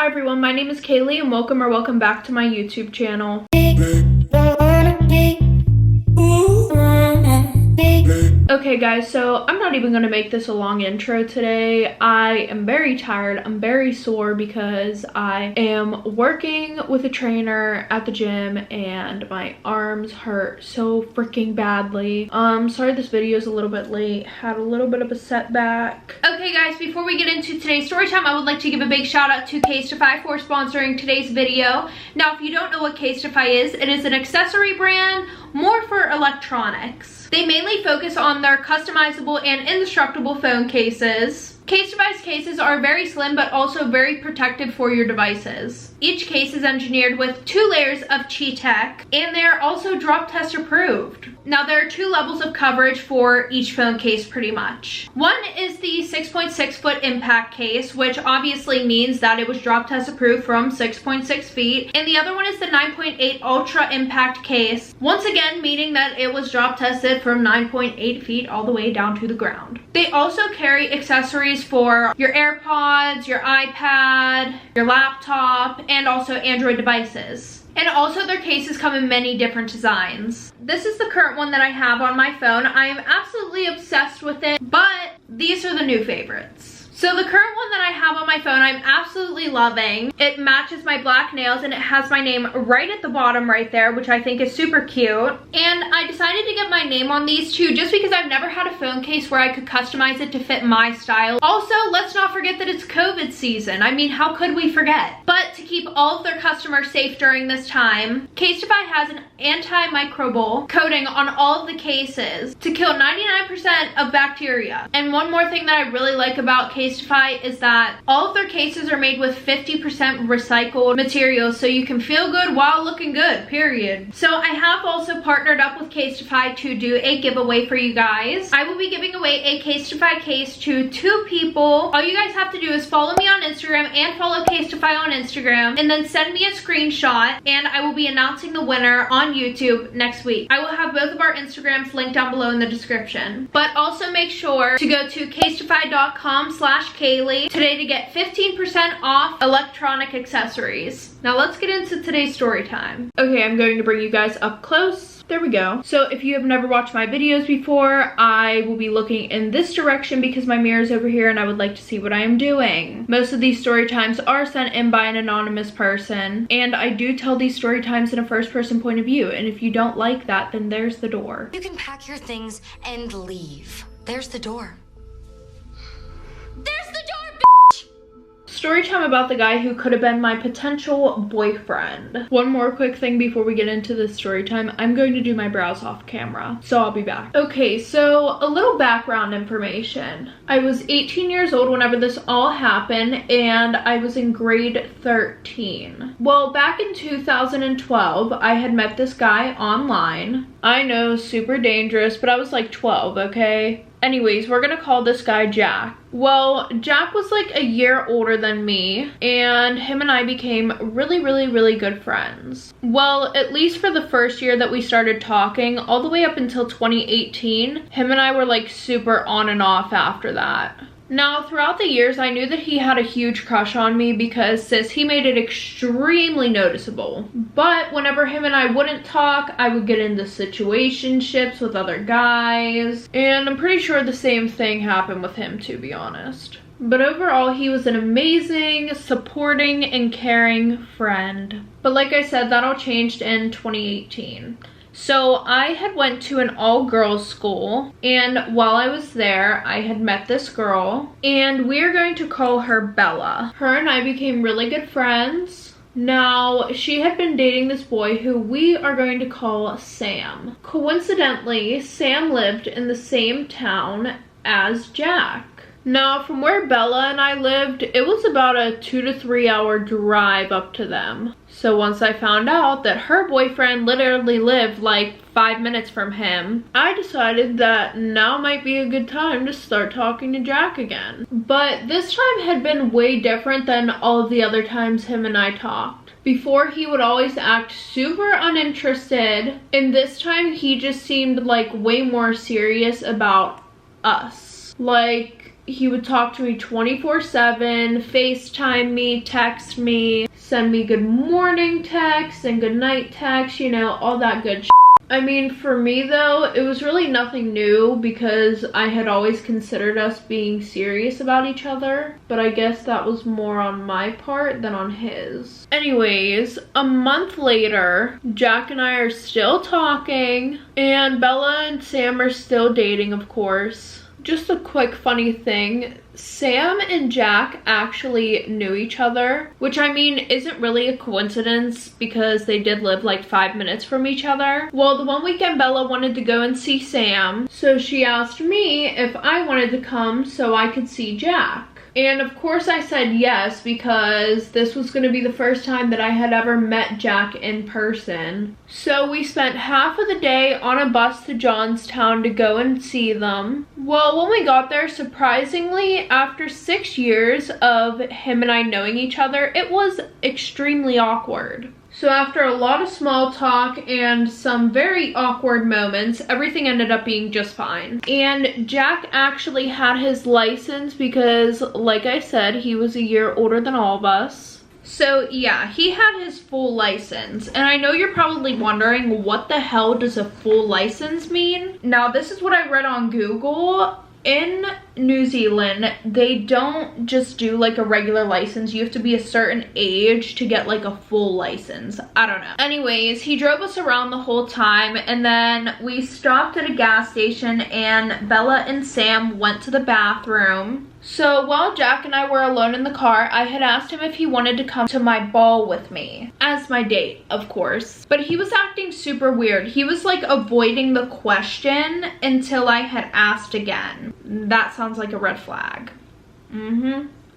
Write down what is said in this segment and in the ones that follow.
Hi everyone, my name is Kaylee and welcome back to my YouTube channel. Okay guys, so I'm not even going to make this a long intro today. I am very tired. I'm very sore because I am working with a trainer at the gym and my arms hurt so freaking badly. Sorry this video is a little bit late. Had a little bit of a setback. Okay guys, before we get into today's story time, I would like to give a big shout out to 𝐾𝐍𝐵 for sponsoring today's video. Now, if you don't know what 𝐾𝐍𝐵 is, it is an accessory brand more for electronics. They mainly focus on their customizable and indestructible phone cases. 𝐾𝐍𝐵's cases are very slim but also very protective for your devices. Each case is engineered with 2 layers of 𝐶HI tech, and they're also drop test approved. Now, there are 2 levels of coverage for each phone case pretty much. One is the 6.6 foot impact case, which obviously means that it was drop test approved from 6.6 feet. And the other one is the 9.8 ultra impact case, once again meaning that it was drop tested from 9.8 feet all the way down to the ground. They also carry accessories for your AirPods, your iPad, your laptop, and also Android devices. And also their cases come in many different designs. This is the current one that I have on my phone. I am absolutely obsessed with it, but these are the new favorites. So the current one that I have on my phone, I'm absolutely loving. It matches my black nails and it has my name right at the bottom right there, which I think is super cute. And I decided to get my name on these two just because I've never had a phone case where I could customize it to fit my style. Also, let's not forget that it's COVID season. I mean, how could we forget? But to keep all of their customers safe during this time, 𝐾𝐍𝐵 has an antimicrobial coating on all of the cases to kill 99% of bacteria. And one more thing that I really like about 𝐾𝐍𝐵 is that all of their cases are made with 50% recycled materials, so you can feel good while looking good, period. So I have also partnered up with 𝐾𝐍𝐵 to do a giveaway for you guys. I will be giving away a 𝐾𝐍𝐵 case to 2 people. All you guys have to do is follow me on Instagram and follow 𝐾𝐍𝐵 on Instagram, and then send me a screenshot, and I will be announcing the winner on YouTube next week. I will have both of our Instagrams linked down below in the description. But also make sure to go to 𝐾𝐍𝐵.com/Kaylee today to get 15% off electronic accessories. Now let's get into today's story time. Okay, I'm going to bring you guys up close. There we go. So if you have never watched my videos before, I will be looking in this direction because my mirror is over here and I would like to see what I am doing. Most of these story times are sent in by an anonymous person, and I do tell these story times in a first-person point of view, and if you don't like that, then there's the door. You can pack your things and leave. There's the door. There's the door, bitch! Story time about the guy who could have been my potential boyfriend. One more quick thing before we get into this story time. I'm going to do my brows off camera, so I'll be back. Okay, so a little background information. I was 18 years old whenever this all happened, and I was in grade 13. Well, back in 2012, I had met this guy online. I know, super dangerous, but I was like 12, okay? Anyways, we're gonna call this guy Jack. Well, Jack was like a year older than me, and him and I became really good friends. Well, at least for the first year that we started talking, all the way up until 2018, him and I were like super on and off after that. Now, throughout the years, I knew that he had a huge crush on me because, sis, he made it extremely noticeable. But whenever him and I wouldn't talk, I would get into situationships with other guys. And I'm pretty sure the same thing happened with him, to be honest. But overall, he was an amazing, supporting, and caring friend. But like I said, that all changed in 2018. So I had went to an all-girls school, and while I was there, I had met this girl, and we're going to call her Bella. Her and I became really good friends. Now, she had been dating this boy who we are going to call Sam. Coincidentally, Sam lived in the same town as Jack. Now, from where Bella and I lived, it was about a 2 to 3 hour drive up to them. So once I found out that her boyfriend literally lived like 5 minutes from him, I decided that now might be a good time to start talking to Jack again. But this time had been way different than all of the other times him and I talked. Before, he would always act super uninterested, and this time he just seemed like way more serious about us. Like, He would talk to me 24/7, FaceTime me, text me, send me good morning texts and good night texts, you know, all that good shit. I mean, for me though, it was really nothing new because I had always considered us being serious about each other, but I guess that was more on my part than on his. Anyways, a month later, Jack and I are still talking, and Bella and Sam are still dating, of course. Just a quick funny thing, Sam and Jack actually knew each other, which I mean isn't really a coincidence because they did live like 5 minutes from each other. Well, the one weekend Bella wanted to go and see Sam, so she asked me if I wanted to come so I could see Jack. And of course I said yes because this was going to be the first time that I had ever met Jack in person. So we spent half of the day on a bus to Johnstown to go and see them. Well, when we got there, surprisingly, after 6 years of him and I knowing each other, it was extremely awkward. So after a lot of small talk and some very awkward moments, everything ended up being just fine. And Jack actually had his license because, like I said, he was a year older than all of us. So yeah, he had his full license. And I know you're probably wondering, what the hell does a full license mean? Now, this is what I read on Google. In New Zealand, they don't just do like a regular license. You have to be a certain age to get like a full license. I don't know. Anyways, he drove us around the whole time, and then we stopped at a gas station and Bella and Sam went to the bathroom. So while Jack and I were alone in the car, I had asked him if he wanted to come to my ball with me. As my date, of course. But he was acting super weird. He was like avoiding the question until I had asked again. That sounds like a red flag.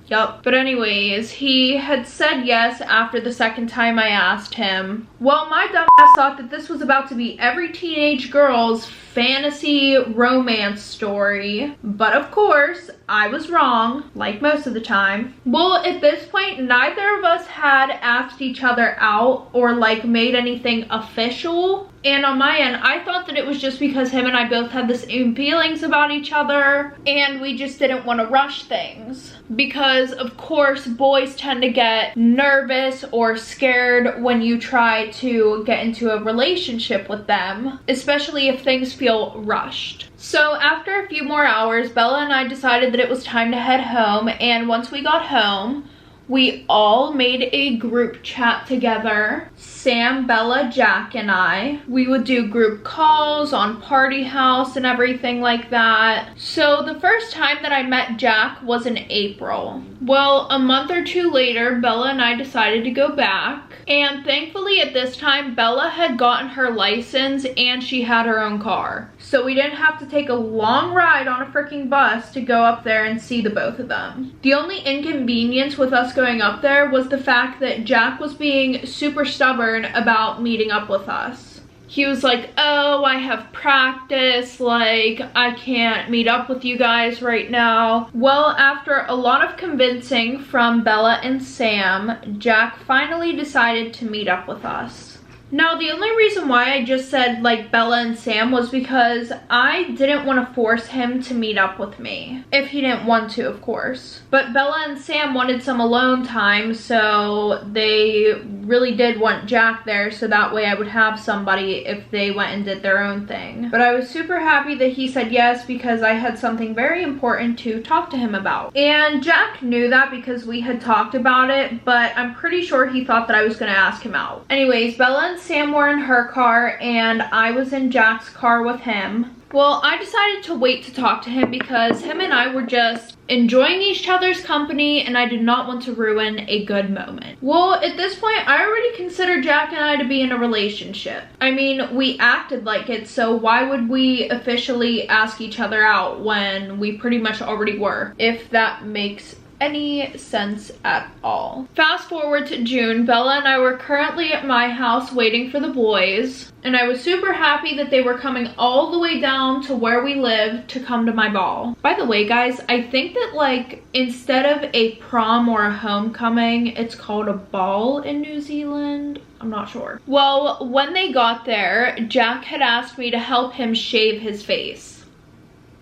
Yup. But anyways, he had said yes after the second time I asked him. Well, my dumb ass thought that this was about to be every teenage girl's fantasy romance story. But of course, I was wrong, like most of the time. Well, at this point, neither of us had asked each other out or like made anything official. And on my end, I thought that it was just because him and I both had the same feelings about each other and we just didn't want to rush things. Because of course, boys tend to get nervous or scared when you try to get into a relationship with them, especially if things feel rushed. So after a few more hours, Bella and I decided that it was time to head home, and once we got home, we all made a group chat together. Sam, Bella, Jack, and I. We would do group calls on Party House and everything like that. So the first time that I met Jack was in April. Well, a month or two later, Bella and I decided to go back. And thankfully at this time, Bella had gotten her license and she had her own car. So we didn't have to take a long ride on a freaking bus to go up there and see the both of them. The only inconvenience with us going up there was the fact that Jack was being super stubborn about meeting up with us. He was like, oh, I have practice, like, I can't meet up with you guys right now. Well, after a lot of convincing from Bella and Sam, Jack finally decided to meet up with us. Now, the only reason why I just said, like, Bella and Sam was because I didn't want to force him to meet up with me. If he didn't want to, of course. But Bella and Sam wanted some alone time, so they really did want Jack there, so that way I would have somebody if they went and did their own thing. But I was super happy that he said yes because I had something very important to talk to him about. And Jack knew that because we had talked about it, but I'm pretty sure he thought that I was going to ask him out. Anyways, Bella and Sam were in her car and I was in Jack's car with him. Well, I decided to wait to talk to him because him and I were just enjoying each other's company and I did not want to ruin a good moment. Well, at this point, I already considered Jack and I to be in a relationship. I mean, we acted like it, so why would we officially ask each other out when we pretty much already were, if that makes any sense at all. Fast forward to June, Bella and I were currently at my house waiting for the boys, and I was super happy that they were coming all the way down to where we live to come to my ball. By the way, guys, I think that like instead of a prom or a homecoming, it's called a ball in New Zealand. I'm not sure. Well, when they got there, Jack had asked me to help him shave his face.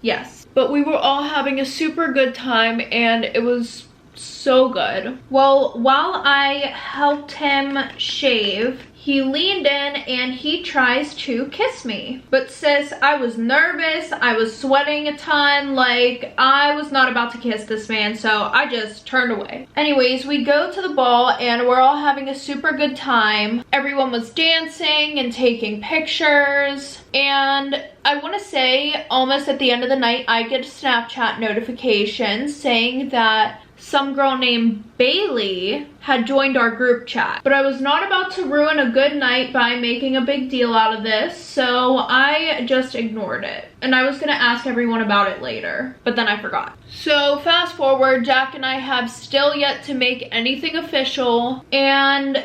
Yes. but we were all having a super good time and it was so good. Well, while I helped him shave, he leaned in and he tries to kiss me. But sis, I was nervous, I was sweating a ton, like I was not about to kiss this man, so I just turned away. Anyways, we go to the ball and we're all having a super good time. Everyone was dancing and taking pictures, and I want to say almost at the end of the night, I get a Snapchat notification saying that some girl named Bailey had joined our group chat. But I was not about to ruin a good night by making a big deal out of this, so I just ignored it. And I was gonna ask everyone about it later, but then I forgot. So fast forward, Jack and I have still yet to make anything official, and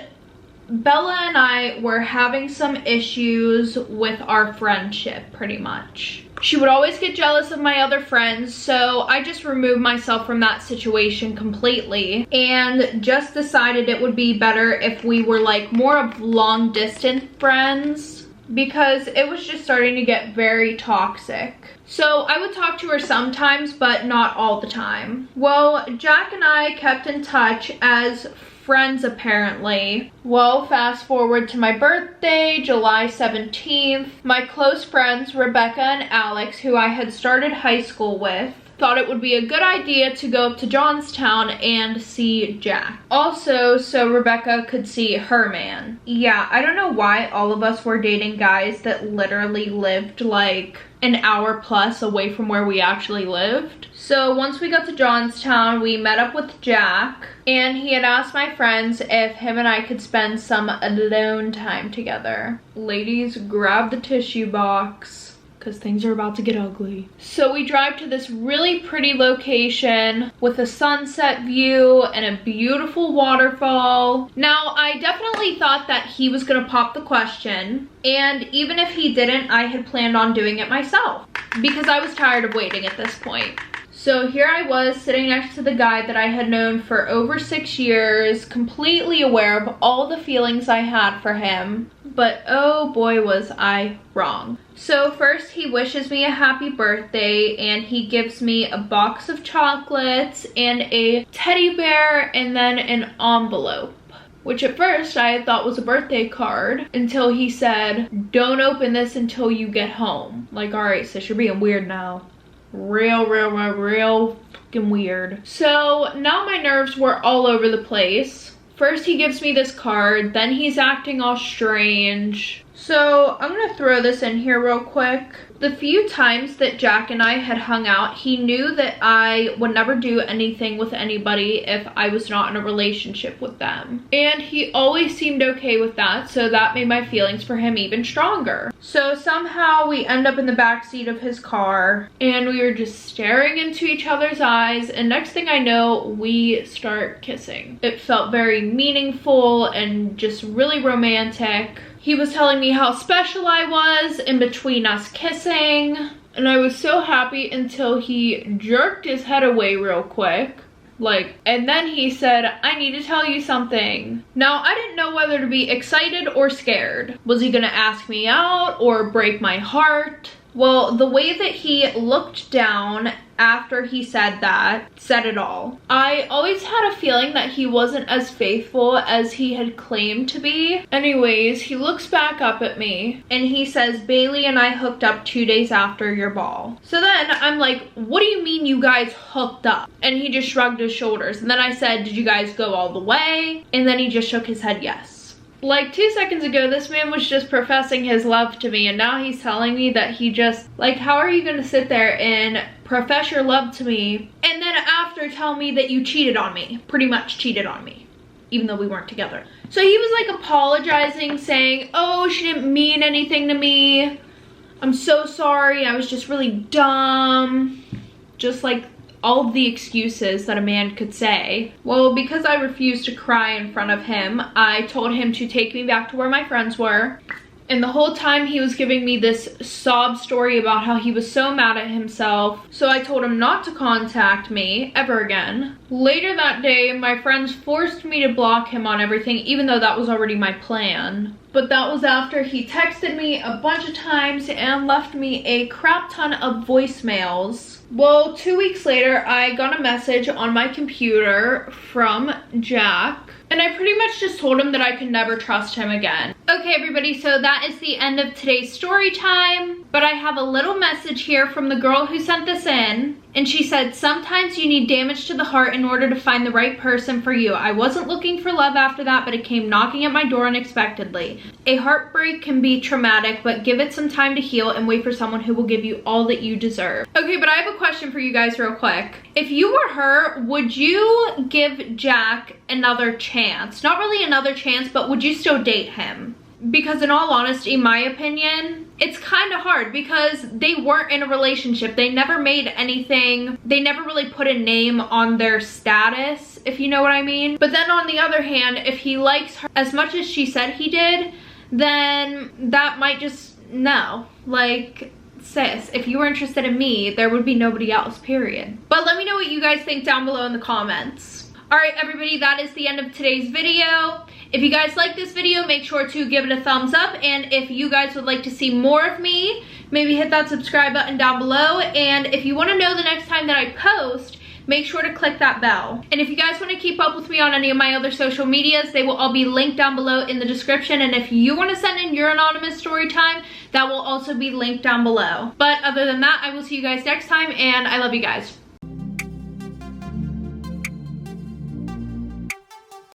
Bella and I were having some issues with our friendship, pretty much. She would always get jealous of my other friends, so I just removed myself from that situation completely and just decided it would be better if we were like more of long distance friends, because it was just starting to get very toxic. So I would talk to her sometimes, but not all the time. Well, Jack and I kept in touch as friends apparently. Well, fast forward to my birthday, July 17th. My close friends, Rebecca and Alex, who I had started high school with, thought it would be a good idea to go up to Johnstown and see Jack. Also, so Rebecca could see her man. Yeah, I don't know why all of us were dating guys that literally lived like an hour plus away from where we actually lived. So once we got to Johnstown, we met up with Jack, and he had asked my friends if him and I could spend some alone time together. Ladies, grab the tissue box, because things are about to get ugly. So we drive to this really pretty location with a sunset view and a beautiful waterfall. Now, I definitely thought that he was gonna pop the question, and even if he didn't, I had planned on doing it myself because I was tired of waiting at this point. So here I was sitting next to the guy that I had known for over 6 years, completely aware of all the feelings I had for him, but oh boy was I wrong. So first he wishes me a happy birthday and he gives me a box of chocolates and a teddy bear and then an envelope, which at first I had thought was a birthday card until he said, "Don't open this until you get home." Like, all right, sis, you're being weird now. Real fucking weird. So now my nerves were all over the place. First he gives me this card, then he's acting all strange. So I'm gonna throw this in here real quick. The few times that Jack and I had hung out, he knew that I would never do anything with anybody if I was not in a relationship with them. And he always seemed okay with that, so that made my feelings for him even stronger. So somehow we end up in the backseat of his car, and we were just staring into each other's eyes, and next thing I know, we start kissing. It felt very meaningful and just really romantic. He was telling me how special I was in between us kissing, and I was so happy until he jerked his head away real quick. And then he said, "I need to tell you something." Now, I didn't know whether to be excited or scared. Was he gonna ask me out or break my heart? Well, the way that he looked down after he said that said it all. I always had a feeling that he wasn't as faithful as he had claimed to be. Anyways, he looks back up at me and he says, "Bailey and I hooked up 2 days after your ball." So then I'm like, "What do you mean you guys hooked up?" And he just shrugged his shoulders. And then I said, "Did you guys go all the way?" And then he just shook his head yes. Like 2 seconds ago, this man was just professing his love to me, and now he's telling me that he just, like, how are you gonna sit there and profess your love to me and then after tell me that you cheated on me? Pretty much cheated on me, even though we weren't together. So he was like apologizing, saying, "Oh, she didn't mean anything to me. I'm so sorry, I was just really dumb." Just like all of the excuses that a man could say. Well, because I refused to cry in front of him, I told him to take me back to where my friends were, And the whole time he was giving me this sob story about how he was so mad at himself. So I told him not to contact me ever again. Later that day, my friends forced me to block him on everything, even though that was already my plan. But that was after he texted me a bunch of times and left me a crap ton of voicemails. Well, 2 weeks later, I got a message on my computer from Jack. And I pretty much just told him that I could never trust him again. Okay, everybody, so that is the end of today's story time. But I have a little message here from the girl who sent this in. And she said, sometimes you need damage to the heart in order to find the right person for you. I wasn't looking for love after that, but it came knocking at my door unexpectedly. A heartbreak can be traumatic, but give it some time to heal and wait for someone who will give you all that you deserve. Okay, but I have a question for you guys real quick. If you were her, would you give Jack another chance? Not really another chance, but would you still date him? Because in all honesty, my opinion, it's kind of hard because they weren't in a relationship. They never made anything. They never really put a name on their status, if you know what I mean. But then on the other hand, if he likes her as much as she said he did, then that might just, no. Like, sis, if you were interested in me, there would be nobody else, period. But let me know what you guys think down below in the comments. Alright, everybody, that is the end of today's video. If you guys like this video, make sure to give it a thumbs up. And if you guys would like to see more of me, maybe hit that subscribe button down below. And if you want to know the next time that I post, make sure to click that bell. And if you guys want to keep up with me on any of my other social medias, they will all be linked down below in the description. And if you want to send in your anonymous story time, that will also be linked down below. But other than that, I will see you guys next time, and I love you guys.